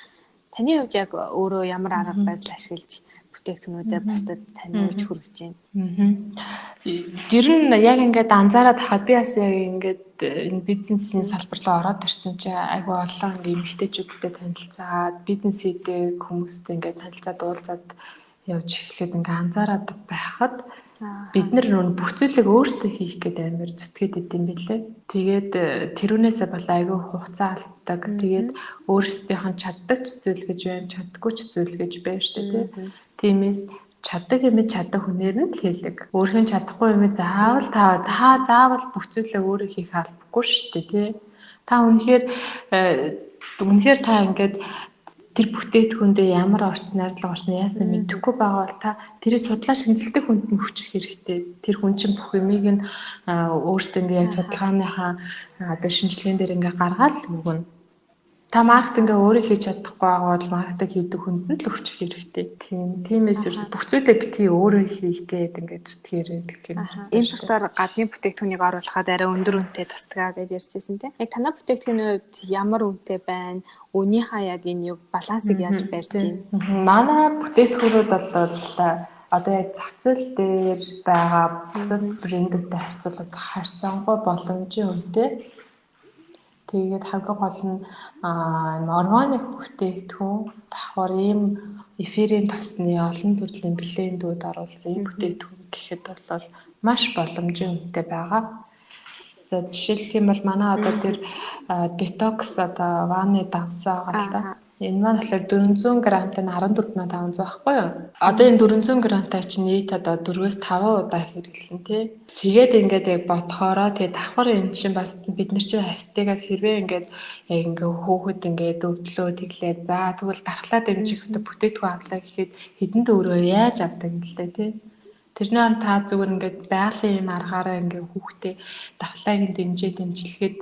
Таны хувьд яг өөрөө ямар арга барил ашиглаж бүтээгдэхүүнүүдээ бусдад таниулж хүргэж байна? Ер нь яг ингээд анзаараад хаа би бас яг ингээд энэ бизнесийн салбар руу ороод ирсэн чинь айгүй олон ингээд эмэгтэйчүүдтэй танилцаад бизнес хийдэг хүмүүстэй ингээд танилцаад уулзаад явж эхлээд ингээд анзаараад байхад бид нар бүх зүйлийг өөрсдөө хийх гэдэг амар зүтгээд идэм билээ. Тэгээд тэрүүнээсээ бол айгүй хугацаа алддаг. Тэгээд өөрсдийнх нь чаддаг зүйл гэж байна, чаддаггүй зүйл гэж байна шүү дээ. Тиймээс чаддаг юм чаддаг хүнээр нь л хийдэг. Өөрийнх нь чадахгүй юм заавал та заавал бүх зүйлээ өөрөө хийх албагүй шүү дээ, тий. Та үнэхээр та ингээд тэр бүтээтгүүндээ ямар орчин найрлага орсноо яаснаа мэдэхгүй байгаа бол та тэрийг судлаа шинжилдэг хүнд нь хүчих хэрэгтэй. Тэр хүн чинь бүх юмыг нь өөртөө ингээд яг судалгааныхаа одоо шинжилгээнд дээр ингээд гаргаад л өгнө. Та маркетингээ өөрөө хийж чадахгүй байгаа бол маркетинг хийдэг хүнд нь л өгчих хэрэгтэй. Тиймээс ерөөс бүх зүйлээ битгий өөрөө хийх гээд ингээд тэгэхээр гэх юм. Энэ тусдаар гадны бүтээгдэхүүнийг оруулахад арай өндөр үнэтэй тусдгаа гэж ярьжсэн тийм. Яг танай бүтээгдэхүүний хувьд ямар үнэтэй байна? Үнийхээ яг энэ юг балансыг яаж барьж байна? Манай бүтээгдэхүүнүүд бол одоо яг зах зээл дээр байгаа бусад брэндүүдтэй харьцангуй боломжийн үнэтэй. Тэгээд хамгийн гол нь органик бүтээгдэхүүн давхар ийм эфирийн тосны олон төрлийн блендүүд оруулсан ийм бүтээгдэхүүн гэхэд бол маш боломжийн үнэтэй байгаа. За жишээлх юм бол манай одоо тэр детокс одоо ваны давсаа байгаа л да. Энэ маань болохоор 400 грамтай нь 14,500 байхгүй юу? Одоо энэ 400 грамтай чинь нийт одоо 4-5 удаа хэрэглэн тий. Тэгээд ингээд яг бодхороо тэгээд давхар энэ чинь бас бид нар чинь хавтагаас хэрвээ ингээд яг ингээд хөөхөд ингээд өвдлөө тэглээд за тэгвэл дархлаа дэмжих бүтээтгүү авлаа гэхэд хэдэнд өөрөө яаж авдаг юм лээ тий. Тэрнээр та зүгээр ингээд байгалийн юм аргаараа ингээд хүүхдээ дархлааг нь дэмжлэхэд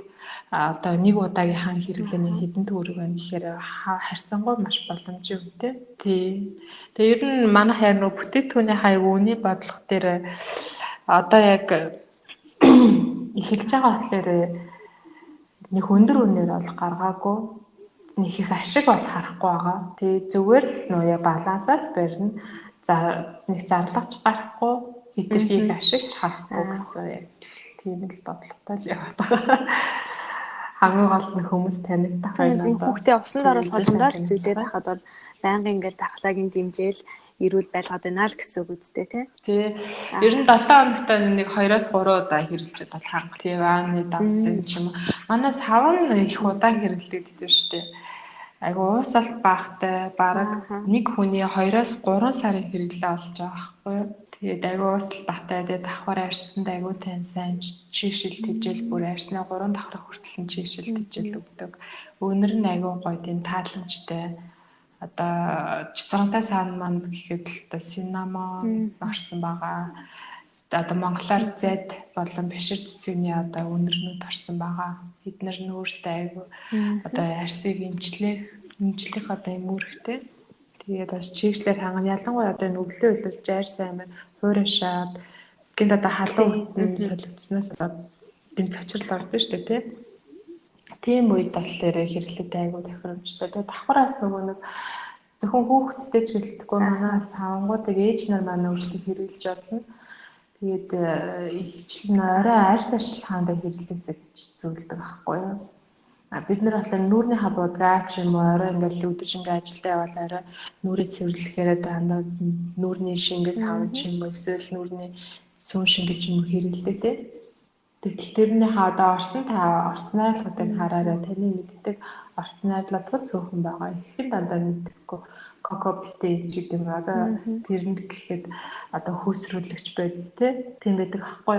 одоо нэг удаагийнхаа хэрэглээний хэдэн төгрөг байна гэхээр харьцангуй маш боломжтой үнэтэй. Тэгээ ер нь манай хайр нөө бүтээтгүүний хаяг үний бодлого дээр одоо яг эхэлж байгаа болохоор нэг өндөр үнээр бол гаргаагүй нэг их ашиг бол харахгүй байгаа. Тэгээ зүгээр л нөө я балансаар барьна. За нэг зарлагч гарахгүй хэтэрхийх ашиг харахгүй гэсэн яг тийм л бодлоготой л яваад байгаа. Хамгийн гол нь хүмүүс танигдах юм. Хүүхдээ усанд оруулах болгондоо л зүйлээд хахад бол байнгын ингээл дархлаагийн дэмжээл эрүүл байлгаад байна л гэсэн үг үстэй тий. Ер нь 7 хоногт нэг 2-3 удаа хэрэглэж бол ханга. Тэгээ вааны давсан ч юм уу. Манаас хаван их удаан хэрэглэгддэг шүү дээ. Айгу уусалт баахтай бараг нэг хүний 2-3 сарын хэрэглээ болж байгаа байхгүй юу? Тэгээд айгу уусалт баахтай тэгээд давхар арьсанд айгу тань сайн чийшил тэжээл бүр арьсны 3 давхар хүртэл нь чийшил тэжээл өгдөг. Өнөр нь айгу гоё тийм тааламжтай. Одоо цэцэрантай саан манд гэхэд л одоо синамон орсон байгаа. Одоо монголоор зэд болон бишир цэцэгний одоо үнэрнүүд орсон байгаа. Эднэр нь өөрсдөө айгу одоо арьсыг имжлэх одоо юм үүрэгтэй. Тэгээд бас чийглэлээр хангана. Ялангуяа одоо энэ өглөө өглөж арьс амир хуурашаад гинт одоо халуун үтэн солигдсноос одоо гинт цочрол ордог шүү дээ тий. Тийм үед болохоор хэрэглэдэг айгу тохиромжтой. Тэгээд давхараас нөгөө нэг зөвхөн хүүхдтэй ч гэлтгүй манаас хавангуудыг ээж нар маань өөрсдөө хэрэглэж болно. Тэгээд ихэвчлэн орой арьс ашиглахаанд хэрэглээсэй гэж зөвлөдөг байхгүй юу? Бид нар болохоор нүүрний хабуудгаа ч юм уу орой ингээл өдөр шингээ ажилдаа явбал орой нүрээ цэвэрлэхээр дандаа нүүрний шингээс хавна ч юм уу эсвэл нүүрний сүн шингэж юм хэрэглэдэг тий. Тэгтэл тэрний хадаа орсон та орцны найрлагуудыг хараарай. Таны мэддэг орцны найрлагууд цөөхөн байгаа. Ихэнд дандаа мэдхгүй коко битээ ч гэдэг юм одоо тэрэнд гэхэд одоо хөөсрүүлэгч байдс тийм байдаг аахгүй.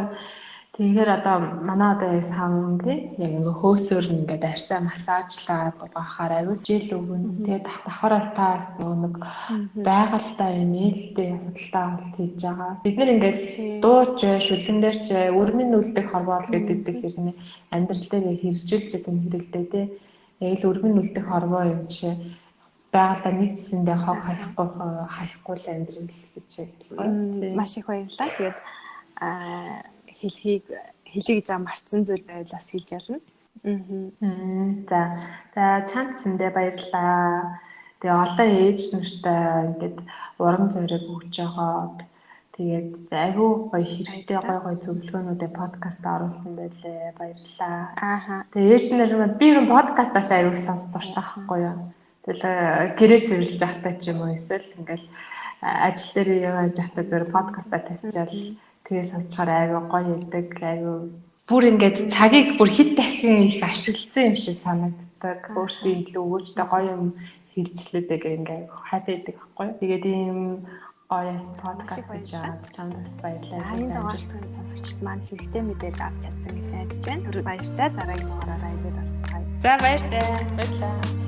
Тэгэхээр одоо манай одоо яг савнгийн яг ингээ хөөсөөр ингээд арьсаа массажлаад бахаар аюул жил өгнө. Тэгээд давхараас таас нэг байгальтай юм ээлтэй худалдаа авалт хийж байгаа. Бид нэр ингээд дууч шүлэн дээр ч өрмийн нүлдэх хорвоол гэдэг хэрнээ амьдрал дээр хэрэгжилж байгаа юм хэрэгтэй те. Яг л өрмийн нүлдэх хорвоо юм чи байгальтай нэг зэсэндээ хог хаяхгүй л амьдрал гэж хэлдэг. Маш их баярлалаа. Тэгээд хэлхийг гэж марцсан зүйл байлаас хэлж ялна. За чанд зэндээ баярлалаа. Тэгээ олон ээж нартай ингээд урам зориг өгч байгаад тэгээд айгүй гоё хэрэгтэй гоё зөвлөгөөнүүдээ подкаст оруулсан байлээ. Баярлалаа. Тэгээ ээж нар би подкастаас айгүй сонсдог байхгүй юу? Тэгэл гэрээ цэвэрлж явахдаа ч юм уу эсвэл ингээл ажил дээр явж явахдаа зөв подкастаа тавьчаал тэгээ сонсохоор айгүй гоё яадаг. Айгүй бүр ингээд цагийг бүр хэд дахин их ашигласан юм шиг санагддаг. Өөртөө илүү өгөөжтэй гоё юм хэлжлээдэг ингээд хайтай байдаг байхгүй. Тэгээд ийм OS Маш их подкаст гэж баярлалаа. аваад чамд бас баярлалаа. За энэ дугаартын сонсогчд маань хэрэгтэй мэдээлэл авч чадсан гэж найдаж байна. Түр баяртай дараагийн дугаараараа ирээд уулзцгаая. За баярлалаа.